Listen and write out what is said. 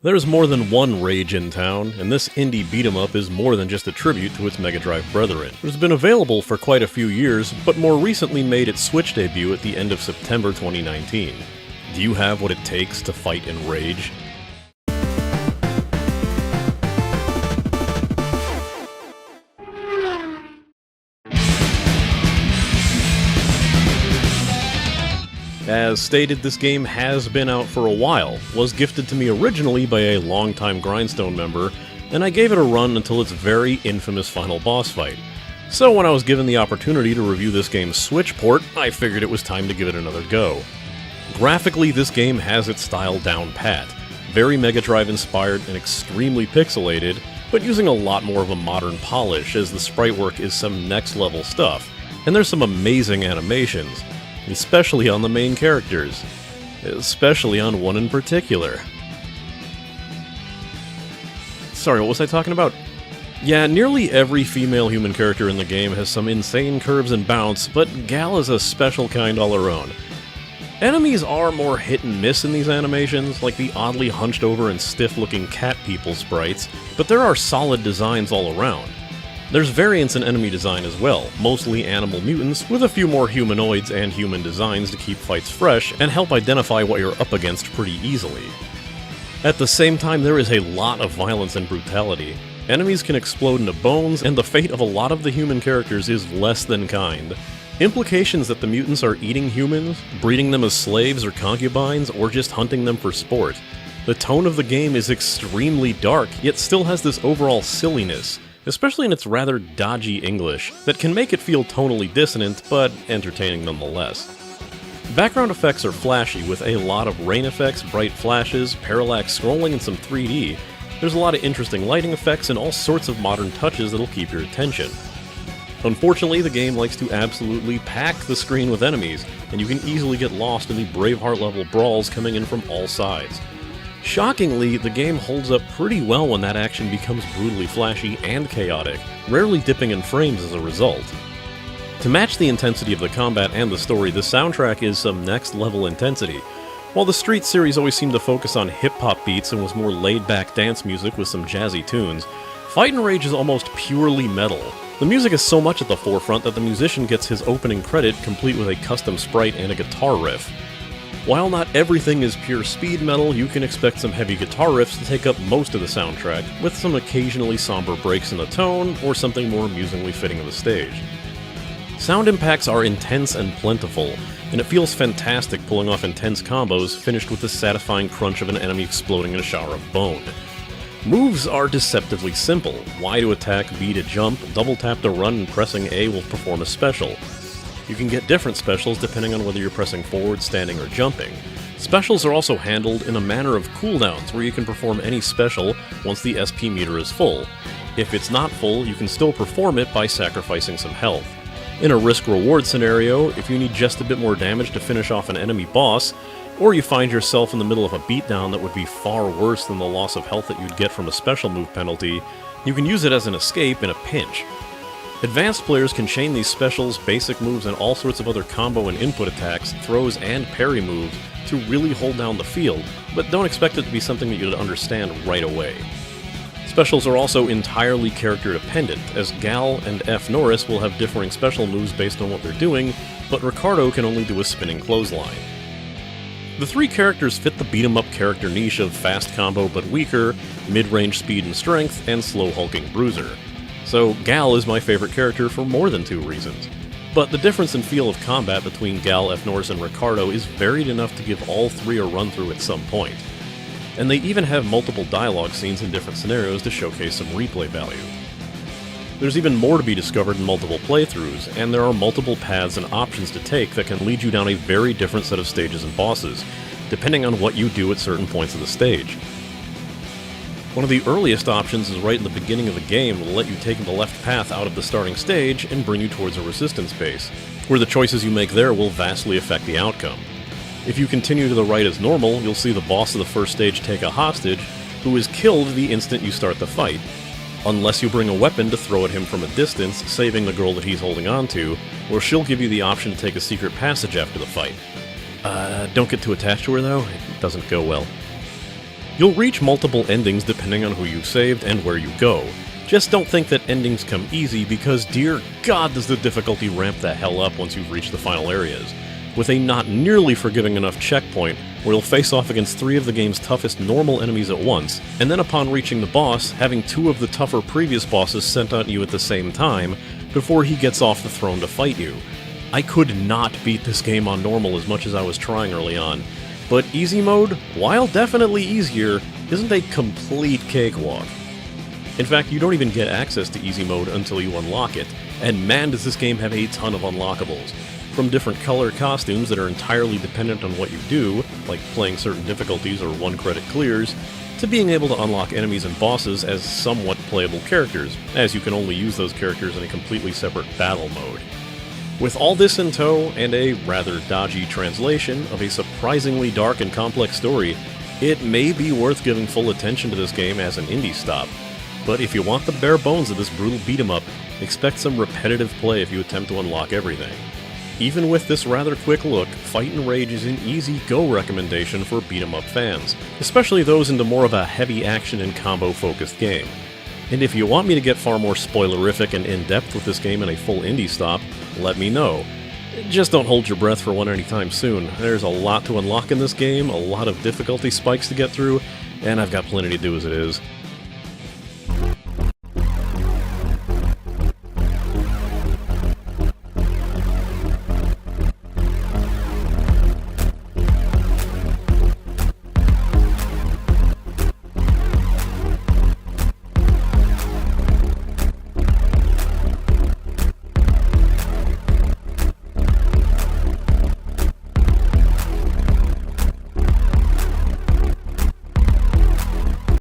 There's more than one Rage in town, and this indie beat-em-up is more than just a tribute to its Megadrive brethren. It's been available for quite a few years, but more recently made its Switch debut at the end of September 2019. Do you have what it takes to fight in Rage? As stated, this game has been out for a while, was gifted to me originally by a longtime Grindstone member, and I gave it a run until its very infamous final boss fight. So when I was given the opportunity to review this game's Switch port, I figured it was time to give it another go. Graphically, this game has its style down pat, very Megadrive inspired and extremely pixelated, but using a lot more of a modern polish as the sprite work is some next level stuff, and there's some amazing animations. Especially on the main characters. Especially on one in particular. Sorry, what was I talking about? Yeah, nearly every female human character in the game has some insane curves and bounce, but Gal is a special kind all her own. Enemies are more hit and miss in these animations, like the oddly hunched over and stiff-looking cat people sprites, but there are solid designs all around. There's variance in enemy design as well, mostly animal mutants, with a few more humanoids and human designs to keep fights fresh and help identify what you're up against pretty easily. At the same time, there is a lot of violence and brutality. Enemies can explode into bones, and the fate of a lot of the human characters is less than kind. Implications that the mutants are eating humans, breeding them as slaves or concubines, or just hunting them for sport. The tone of the game is extremely dark, yet still has this overall silliness, especially in its rather dodgy English, that can make it feel tonally dissonant, but entertaining nonetheless. Background effects are flashy, with a lot of rain effects, bright flashes, parallax scrolling, and some 3D. There's a lot of interesting lighting effects and all sorts of modern touches that'll keep your attention. Unfortunately, the game likes to absolutely pack the screen with enemies, and you can easily get lost in the Braveheart-level brawls coming in from all sides. Shockingly, the game holds up pretty well when that action becomes brutally flashy and chaotic, rarely dipping in frames as a result. To match the intensity of the combat and the story, the soundtrack is some next-level intensity. While the Street series always seemed to focus on hip-hop beats and was more laid-back dance music with some jazzy tunes, Fight and Rage is almost purely metal. The music is so much at the forefront that the musician gets his opening credit complete with a custom sprite and a guitar riff. While not everything is pure speed metal, you can expect some heavy guitar riffs to take up most of the soundtrack, with some occasionally somber breaks in the tone, or something more amusingly fitting of the stage. Sound impacts are intense and plentiful, and it feels fantastic pulling off intense combos finished with the satisfying crunch of an enemy exploding in a shower of bone. Moves are deceptively simple. Y to attack, B to jump, double tap to run, and pressing A will perform a special. You can get different specials depending on whether you're pressing forward, standing, or jumping. Specials are also handled in a manner of cooldowns, where you can perform any special once the SP meter is full. If it's not full, you can still perform it by sacrificing some health. In a risk-reward scenario, if you need just a bit more damage to finish off an enemy boss, or you find yourself in the middle of a beatdown that would be far worse than the loss of health that you'd get from a special move penalty, you can use it as an escape in a pinch. Advanced players can chain these specials, basic moves, and all sorts of other combo and input attacks, throws, and parry moves to really hold down the field, but don't expect it to be something that you'd understand right away. Specials are also entirely character dependent, as Gal and F. Norris will have differing special moves based on what they're doing, but Ricardo can only do a spinning clothesline. The three characters fit the beat-em-up character niche of fast combo but weaker, mid-range speed and strength, and slow hulking bruiser. So Gal is my favorite character for more than two reasons. But the difference in feel of combat between Gal, F. Norris, and Ricardo is varied enough to give all three a run-through at some point. And they even have multiple dialogue scenes in different scenarios to showcase some replay value. There's even more to be discovered in multiple playthroughs, and there are multiple paths and options to take that can lead you down a very different set of stages and bosses, depending on what you do at certain points of the stage. One of the earliest options is right in the beginning of the game that will let you take the left path out of the starting stage and bring you towards a resistance base, where the choices you make there will vastly affect the outcome. If you continue to the right as normal, you'll see the boss of the first stage take a hostage, who is killed the instant you start the fight, unless you bring a weapon to throw at him from a distance, saving the girl that he's holding on to, or she'll give you the option to take a secret passage after the fight. Don't get too attached to her though, it doesn't go well. You'll reach multiple endings depending on who you've saved and where you go. Just don't think that endings come easy, because dear God does the difficulty ramp the hell up once you've reached the final areas, with a not nearly forgiving enough checkpoint where you'll face off against 3 of the game's toughest normal enemies at once, and then upon reaching the boss, having 2 of the tougher previous bosses sent at you at the same time before he gets off the throne to fight you. I could not beat this game on normal as much as I was trying early on, but easy mode, while definitely easier, isn't a complete cakewalk. In fact, you don't even get access to easy mode until you unlock it, and man does this game have a ton of unlockables. From different color costumes that are entirely dependent on what you do, like playing certain difficulties or 1-credit clears, to being able to unlock enemies and bosses as somewhat playable characters, as you can only use those characters in a completely separate battle mode. With all this in tow, and a rather dodgy translation of a surprisingly dark and complex story, it may be worth giving full attention to this game as an indie stop. But if you want the bare bones of this brutal beat-em-up, expect some repetitive play if you attempt to unlock everything. Even with this rather quick look, Fight and Rage is an easy go recommendation for beat-em-up fans, especially those into more of a heavy action and combo-focused game. And if you want me to get far more spoilerific and in-depth with this game in a full indie stop, let me know. Just don't hold your breath for one anytime soon. There's a lot to unlock in this game, a lot of difficulty spikes to get through, and I've got plenty to do as it is.